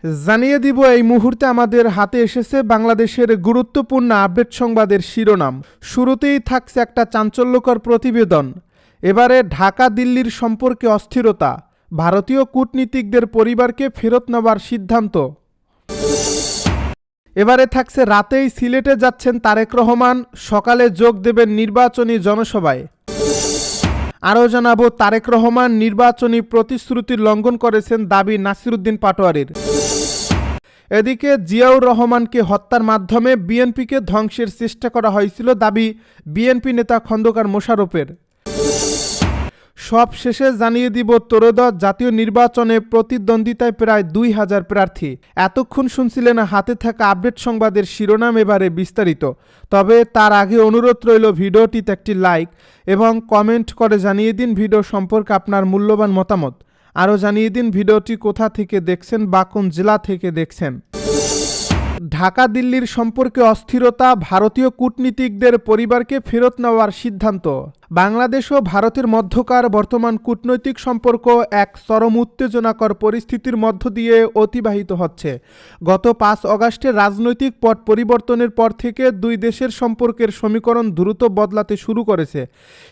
জানিয়ে দিব এই মুহূর্তে আমাদের হাতে এসেছে বাংলাদেশের গুরুত্বপূর্ণ আপডেট সংবাদের শিরোনাম। শুরুতেই থাকছে একটা চাঞ্চল্যকর প্রতিবেদন। এবারে ঢাকা দিল্লির সম্পর্কে অস্থিরতা, ভারতীয় কূটনীতিকদের পরিবারকে ফেরত নেওয়ার সিদ্ধান্ত। এবারে থাকছে রাতেই সিলেটে যাচ্ছেন তারেক রহমান, সকালে যোগ দেবেন নির্বাচনী জনসভায়। আরও জানাবো তারেক রহমান নির্বাচনী প্রতিশ্রুতির লঙ্ঘন করেছেন দাবি নাসিরুদ্দিন পাটোয়ারীর। এদিকে জিয়াউর রহমানকে হত্যার মাধ্যমে বিএনপিকে ধ্বংসের চেষ্টা করা হয়েছিল দাবি বিএনপি নেতা খন্দকার মোশাররফের। সব শেষে জানিয়ে দিব ত্রয়োদশ জাতীয় নির্বাচনে প্রতিদ্বন্দ্বিতায় প্রায় 2000 প্রার্থী। এতক্ষণ শুনছিলেন হাতে থাকা আপডেট সংবাদের শিরোনাম, এবারে বিস্তারিত। তবে তার আগে অনুরোধ রইল ভিডিওটিতে একটি লাইক এবং কমেন্ট করে জানিয়ে দিন ভিডিও সম্পর্কে আপনার মূল্যবান মতামত। আরও জানিয়ে দিন ভিডিওটি কোথা থেকে দেখছেন বা কোন জেলা থেকে দেখছেন। ঢাকা দিল্লির সম্পর্কে অস্থিরতা, ভারতীয় কূটনীতিকদের পরিবারকে ফেরত নেওয়ার সিদ্ধান্ত। বাংলাদেশ ও ভারতের মধ্যকার বর্তমান কূটনৈতিক সম্পর্ক এক চরম উত্তেজনাকর পরিস্থিতির মধ্য দিয়ে অতিবাহিত হচ্ছে। গত 5 অগাস্টের রাজনৈতিক পট পরিবর্তনের পর থেকে দুই দেশের সম্পর্কের সমীকরণ দ্রুত বদলাতে শুরু করেছে।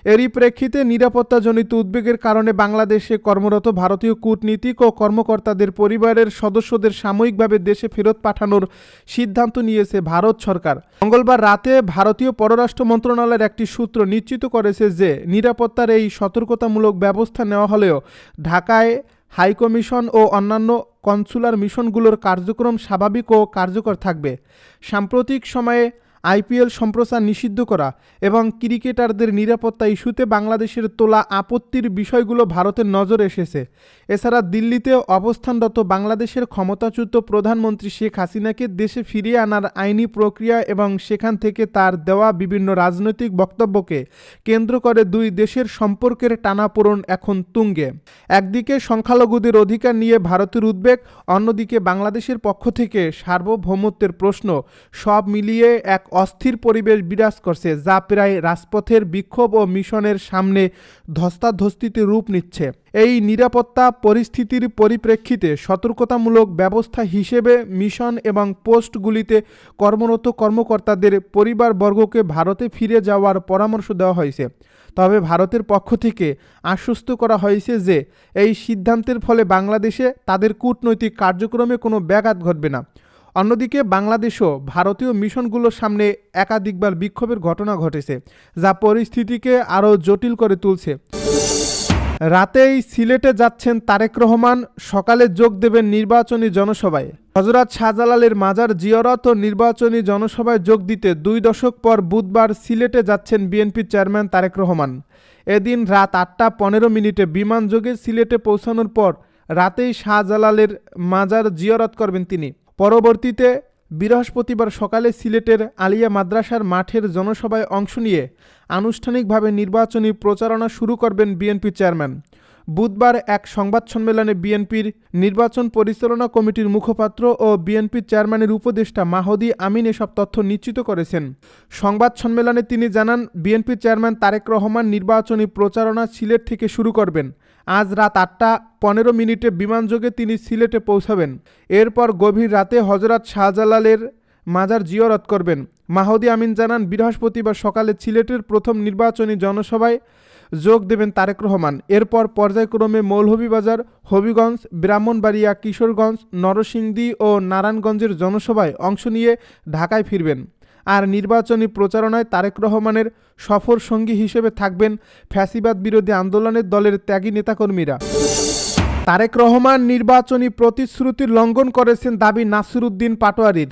এরই প্রেক্ষিতে নিরাপত্তাজনিত উদ্বেগের কারণে বাংলাদেশে কর্মরত ভারতীয় কূটনীতিক ও কর্মকর্তাদের পরিবারের সদস্যদের সাময়িকভাবে দেশে ফেরত পাঠানোর সিদ্ধান্ত নিয়েছে ভারত সরকার। মঙ্গলবার রাতে ভারতীয় পররাষ্ট্র মন্ত্রণালয়ের একটি সূত্র নিশ্চিত করেছে যে নিরাপত্তার এই সতর্কতামূলক ব্যবস্থা নেওয়া হলেও ঢাকায় হাইকমিশন ও অন্যান্য কনসুলার মিশনগুলোর কার্যক্রম স্বাভাবিক ও কার্যকর থাকবে। সাম্প্রতিক সময়ে আইপিএল সম্প্রচার নিষিদ্ধ করা এবং ক্রিকেটারদের নিরাপত্তা ইস্যুতে বাংলাদেশের তোলা আপত্তির বিষয়গুলো ভারতের নজরে এসেছে। এছাড়া দিল্লিতে অবস্থানরত বাংলাদেশের ক্ষমতাচ্যুত প্রধানমন্ত্রী শেখ হাসিনাকে দেশে ফিরিয়ে আনার আইনি প্রক্রিয়া এবং সেখান থেকে তার দেওয়া বিভিন্ন রাজনৈতিক বক্তব্যকে কেন্দ্র করে দুই দেশের সম্পর্কের টানাপোড়েন এখন তুঙ্গে। একদিকে সংখ্যালঘুদের অধিকার নিয়ে ভারতের উদ্বেগ, অন্যদিকে বাংলাদেশের পক্ষ থেকে সার্বভৌমত্বের প্রশ্ন, সব মিলিয়ে এক অস্থির পরিবেশ বিরাজ করছে, যা প্রায় রাজপথের বিক্ষোভ ও মিশনের সামনে ধস্তাধস্তিতে রূপ নিচ্ছে। এই নিরাপত্তা পরিস্থিতির পরিপ্রেক্ষিতে সতর্কতামূলক ব্যবস্থা হিসেবে মিশন এবং পোস্টগুলিতে কর্মরত কর্মকর্তাদের পরিবারবর্গকে ভারতে ফিরে যাওয়ার পরামর্শ দেওয়া হয়েছে। তবে ভারতের পক্ষ থেকে আশ্বস্ত করা হয়েছে যে এই সিদ্ধান্তের ফলে বাংলাদেশে তাদের কূটনৈতিক কার্যক্রমে কোনো ব্যাঘাত ঘটবে না। অন্যদিকে বাংলাদেশও ভারতীয় মিশনগুলোর সামনে একাধিকবার বিক্ষোভের ঘটনা ঘটেছে, যা পরিস্থিতিকে আরও জটিল করে তুলছে। রাতেই সিলেটে যাচ্ছেন তারেক রহমান, সকালে যোগ দেবেন নির্বাচনী জনসভায়। হযরত শাহজালালের মাজার জিয়ারত ও নির্বাচনী জনসভায় যোগ দিতে 2 দশক পর বুধবার সিলেটে যাচ্ছেন বিএনপির চেয়ারম্যান তারেক রহমান। এদিন রাত 8টা 15 বিমানযোগে সিলেটে পৌঁছানোর পর রাতেই শাহজালালের মাজার জিয়ারত করবেন তিনি। পরবর্তীতে বৃহস্পতিবার সকালে সিলেটের আলিয়া মাদ্রাসার মাঠের জনসভায় অংশ নিয়ে আনুষ্ঠানিকভাবে নির্বাচনী প্রচারণা শুরু করবেন বিএনপি চেয়ারম্যান। বুধবার এক সংবাদ সম্মেলনে বিএনপির নির্বাচন পরিচালনা কমিটির মুখপাত্র ও বিএনপির চেয়ারম্যানের উপদেষ্টা মাহদি আমিন এসব তথ্য নিশ্চিত করেছেন। সংবাদ সম্মেলনে তিনি জানান, বিএনপির চেয়ারম্যান তারেক রহমান নির্বাচনী প্রচারণা সিলেট থেকে শুরু করবেন। আজ রাত 8টা 15 বিমানযোগে তিনি সিলেটে পৌঁছাবেন। এরপর গভীর রাতে হযরত শাহজালালের মাজার জিয়ারত করবেন। মাহদি আমিন জানান, বৃহস্পতিবার সকালে সিলেটের প্রথম নির্বাচনী জনসভায় যোগ দেবেন তারেক রহমান। এরপর পর্যায়ক্রমে মৌলভীবাজার, হবিগঞ্জ, ব্রাহ্মণবাড়িয়া, কিশোরগঞ্জ, নরসিংদী ও নারায়ণগঞ্জের জনসভায় অংশ নিয়ে ঢাকায় ফিরবেন। আর নির্বাচনী প্রচারণায় তারেক রহমানের সফর সঙ্গী হিসেবে থাকবেন ফ্যাসিবাদ বিরোধী আন্দোলনের দলের ত্যাগী নেতাকর্মীরা। তারেক রহমান নির্বাচনী প্রতিশ্রুতির লঙ্ঘন করেছেন দাবি নাসিরুদ্দিন পাটোয়ারীর।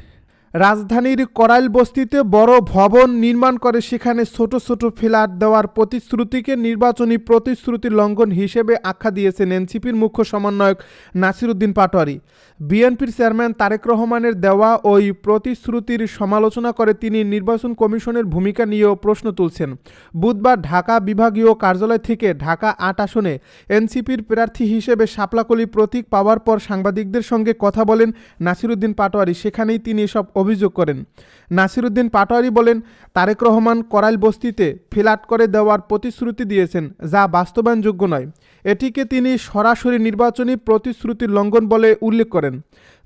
রাজধানীর করাইল বস্তিতে বড় ভবন নির্মাণ করে সেখানে ছোট ছোট ফ্ল্যাট দেওয়ার প্রতিশ্রুতিকে নির্বাচনী প্রতিশ্রুতির লঙ্ঘন হিসেবে আখ্যা দিয়েছেন এনসিপির মুখ্য সমন্বয়ক নাসিরুদ্দিন পাটোয়ারী। বিএনপির চেয়ারম্যান তারেক রহমানের দেওয়া ওই প্রতিশ্রুতির সমালোচনা করে তিনি নির্বাচন কমিশনের ভূমিকা নিয়েও প্রশ্ন তুলছেন। বুধবার ঢাকা বিভাগীয় কার্যালয় থেকে ঢাকা 8 আসনে এনসিপির প্রার্থী হিসেবে শাপলাকলি প্রতীক পাওয়ার পর সাংবাদিকদের সঙ্গে কথা বলেন নাসিরুদ্দিন পাটোয়ারী। সেখানেই তিনি এসব অভিযোগ করেন। নাসিরউদ্দিন পাটোয়ারি বলেন, তারেক রহমান করাইল বস্তিতে ফ্ল্যাট করে দেওয়ার প্রতিশ্রুতি দিয়েছেন, যা বাস্তবায়নযোগ্য নয়। এটিকে তিনি সরাসরি নির্বাচনী প্রতিশ্রুতির লঙ্ঘন বলে উল্লেখ করেন।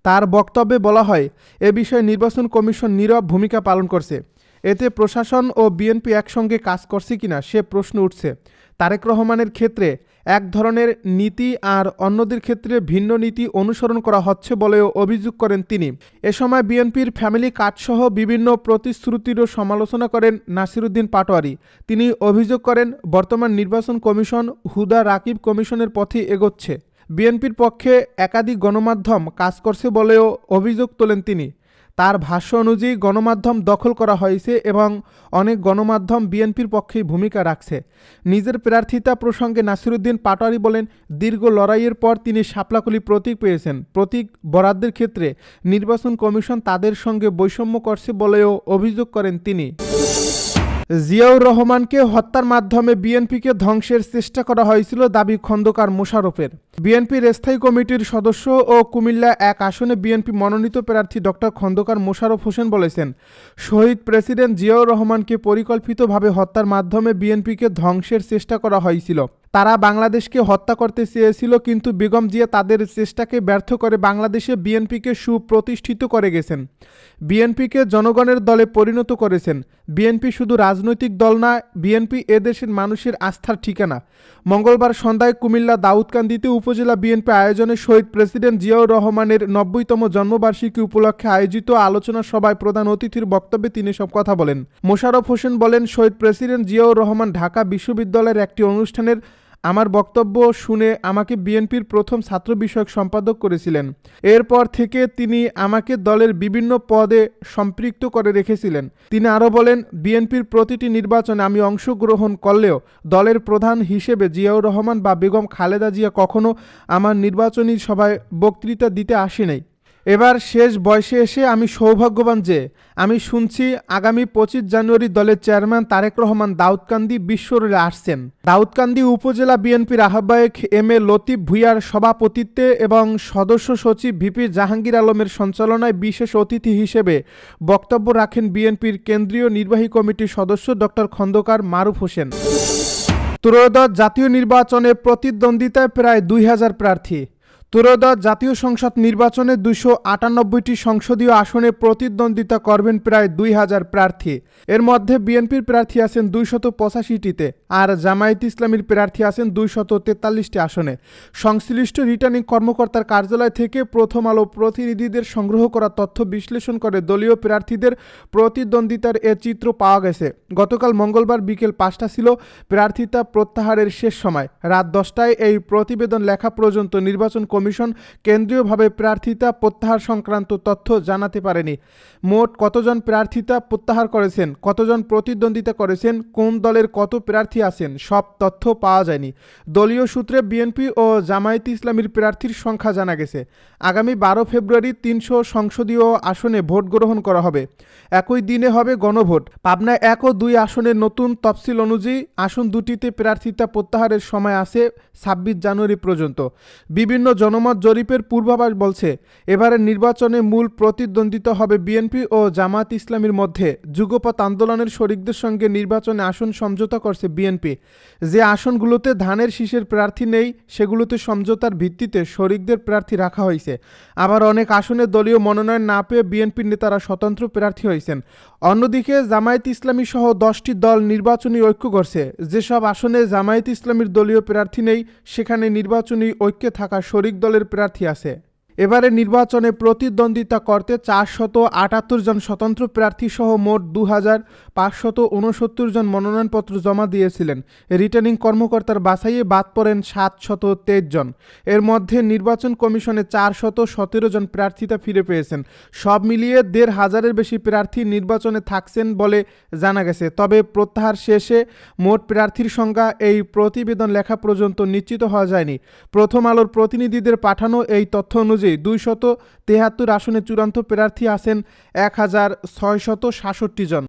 তার বক্তব্যে বলা হয়, এ বিষয়ে নির্বাচন কমিশন নীরব ভূমিকা পালন করছে। এতে প্রশাসন ও বিএনপি একসঙ্গে কাজ করছে কিনা সে প্রশ্ন উঠছে। তারেক রহমানের ক্ষেত্রে এক ধরনের নীতি আর অন্যদের ক্ষেত্রে ভিন্ন নীতি অনুসরণ করা হচ্ছে বলেও অভিযোগ করেন তিনি। এ সময় বিএনপির ফ্যামিলি কার্ডসহ বিভিন্ন প্রতিশ্রুতিরও সমালোচনা করেন নাসিরউদ্দিন পাটোয়ারি। তিনি অভিযোগ করেন, বর্তমান নির্বাচন কমিশন হুদা রাকিব কমিশনের পথে এগোচ্ছে। বিএনপির পক্ষে একাধিক গণমাধ্যম কাজ করছে বলেও অভিযোগ তোলেন তিনি। তার ভাষ্য অনুযায়ী গণমাধ্যম দখল করা হয়েছে এবং অনেক গণমাধ্যম বিএনপির পক্ষেই ভূমিকা রাখছে। নিজের প্রার্থিতা প্রসঙ্গে নাসিরউদ্দিন পাটোয়ারি বলেন, দীর্ঘ লড়াইয়ের পর তিনি শাপলাকলি প্রতীক পেয়েছেন। প্রতীক বরাদ্দের ক্ষেত্রে নির্বাচন কমিশন তাদের সঙ্গে বৈষম্য করছে বলেও অভিযোগ করেন তিনি। জিয়াউর রহমানকে হত্যার মাধ্যমে বিএনপিকে ধ্বংসের চেষ্টা করা হয়েছিল দাবি খন্দকার মোশাররফের। বিএনপির স্থায়ী কমিটির সদস্য ও কুমিল্লা 1 আসনে বিএনপি মনোনীত প্রার্থী ডক্টর খন্দকার মোশাররফ হোসেন বলেছেন, শহীদ প্রেসিডেন্ট জিয়াউর রহমানকে পরিকল্পিতভাবে হত্যার মাধ্যমে বিএনপিকে ধ্বংসের চেষ্টা করা হয়েছিল। তারা বাংলাদেশকে হত্যা করতে চেয়েছিল, কিন্তু বেগম জিয়া তাদের চেষ্টাকে ব্যর্থ করে বাংলাদেশে বিএনপিকে সুপ্রতিষ্ঠিত করে গেছেন। বিএনপিকে জনগণের দলে পরিণত করেছেন। বিএনপি শুধু রাজনৈতিক দল না, বিএনপি এদেশের মানুষের আস্থার ঠিকানা। মঙ্গলবার সন্ধ্যায় কুমিল্লা দাউদকান্দিতে উপজেলা বিএনপি আয়োজনে শহীদ প্রেসিডেন্ট জিয়াউর রহমানের 90তম জন্মবার্ষিকী উপলক্ষে আয়োজিত আলোচনা সভায় প্রধান অতিথির বক্তব্যে তিনি সব কথা বলেন। মোশাররফ হোসেন বলেন, শহীদ প্রেসিডেন্ট জিয়াউর রহমান ঢাকা বিশ্ববিদ্যালয়ের একটি অনুষ্ঠানের আমার বক্তব্য শুনে আমাকে বিএনপির প্রথম ছাত্র বিষয়ক সম্পাদক করেছিলেন। এরপর থেকে তিনি আমাকে দলের বিভিন্ন পদে সম্পৃক্ত করে রেখেছিলেন। তিনি আরও বলেন, বিএনপির প্রতিটি নির্বাচনে আমি অংশগ্রহণ করলেও দলের প্রধান হিসেবে জিয়াউর রহমান বা বেগম খালেদা জিয়া কখনো আমার নির্বাচনী সভায় বক্তৃতা দিতে আসেনি। এবার শেষ বয়সে এসে আমি সৌভাগ্যবান যে আমি শুনছি আগামী 25 জানুয়ারি দলের চেয়ারম্যান তারেক রহমান দাউদকান্দি বিশ্ব রোডে আসছেন। দাউদকান্দি উপজেলা বিএনপির আহ্বায়ক এম এ লতিফ ভূঁইয়ার সভাপতিত্বে এবং সদস্য সচিব ভিপি জাহাঙ্গীর আলমের সঞ্চালনায় বিশেষ অতিথি হিসেবে বক্তব্য রাখেন বিএনপির কেন্দ্রীয় নির্বাহী কমিটির সদস্য ডক্টর খন্দকার মারুফ হোসেন। ত্রয়োদশ জাতীয় নির্বাচনে প্রতিদ্বন্দ্বিতায় প্রায় 2000 প্রার্থী। ত্রয়োদশ জাতীয় সংসদ নির্বাচনে 298টি সংসদীয় আসনে প্রতিদ্বন্দ্বিতা করবেন প্রায় 2000 প্রার্থী। এর মধ্যে বিএনপির প্রার্থী আছেন 285টিতে, আর জামায়াত ইসলামীর প্রার্থী আছেন 243টি আসনে। সংশ্লিষ্ট রিটার্নিং কর্মকর্তার কার্যালয় থেকে প্রথম আলো প্রতিনিধিদের সংগ্রহ করা তথ্য বিশ্লেষণ করে দলীয় প্রার্থীদের প্রতিদ্বন্দ্বিতার এ চিত্র পাওয়া গেছে। গতকাল মঙ্গলবার বিকেল 5টা ছিল প্রার্থিতা প্রত্যাহারের শেষ সময়। রাত 10টায় এই প্রতিবেদন লেখা পর্যন্ত নির্বাচন কমিশন কেন্দ্রীয়ভাবে প্রার্থিতা প্রত্যাহার সংক্রান্ত তথ্য জানাতে পারেনি। মোট কতজন প্রার্থিতা প্রত্যাহার করেছেন, কতজন প্রতিদ্বন্দ্বিতা করেছেন, কোন দলের কত প্রার্থী আছেন, সব তথ্য পাওয়া যায়নি। দলীয় সূত্রে বিএনপি ও জামায়াত ইসলামীর প্রার্থীর সংখ্যা জানা গেছে। আগামী 12 ফেব্রুয়ারি 300 সংসদীয় আসনে ভোট গ্রহণ করা হবে। একই দিনে হবে গণভোট। পাবনায় 1 ও 2 আসনের নতুন তফসিল অনুযায়ী আসন দুটিতে প্রার্থিতা প্রত্যাহারের সময় আছে 26 জানুয়ারি পর্যন্ত। বিভিন্ন জনমত জরিপের পূর্বাভাস বলছে, এবারের নির্বাচনে মূল প্রতিদ্বন্দ্বিতা হবে বিএনপি ও জামায়াত ইসলামীর মধ্যে। যুগপৎ আন্দোলনের শরিকদের সঙ্গে নির্বাচনে আসন সমঝোতা করছে বিএনপি। যে আসনগুলোতে ধানের শীষের প্রার্থী নেই, সেগুলোতে সমঝোতার ভিত্তিতে শরিকদের প্রার্থী রাখা হয়েছে। আবার অনেক আসনে দলীয় মনোনয়ন না পেয়ে বিএনপির নেতারা স্বতন্ত্র প্রার্থী হয়েছেন। অন্যদিকে জামায়াত ইসলামী সহ 10টি দল নির্বাচনী ঐক্য করছে। যেসব আসনে জামায়াত ইসলামীর দলীয় প্রার্থী নেই, সেখানে নির্বাচনী ঐক্যে থাকা শরিক দলের প্রার্থী আছে। এবারে নির্বাচনে প্রতিদ্বন্দ্বিতা করতে 478 জন স্বতন্ত্র প্রার্থী সহ মোট 2569 জন মনোনয়নপত্র জমা দিয়েছিলেন। রিটার্নিং কর্মকর্তার বাছাইয়ে বাদ পড়েন 723 জন। এর মধ্যে নির্বাচন কমিশনে 417 জন প্রার্থিতা ফিরে পেয়েছেন। সব মিলিয়ে 1,500-এর বেশি প্রার্থী নির্বাচনে থাকছেন বলে জানা গেছে। তবে প্রত্যাহার শেষে মোট প্রার্থীর সংখ্যা এই প্রতিবেদন লেখা পর্যন্ত নিশ্চিত হওয়া যায়নি। প্রথম আলোর প্রতিনিধিদের পাঠানো এই তথ্য অনুযায়ী 273 আসনে চূড়ান্ত প্রার্থী আছেন 1667 জন।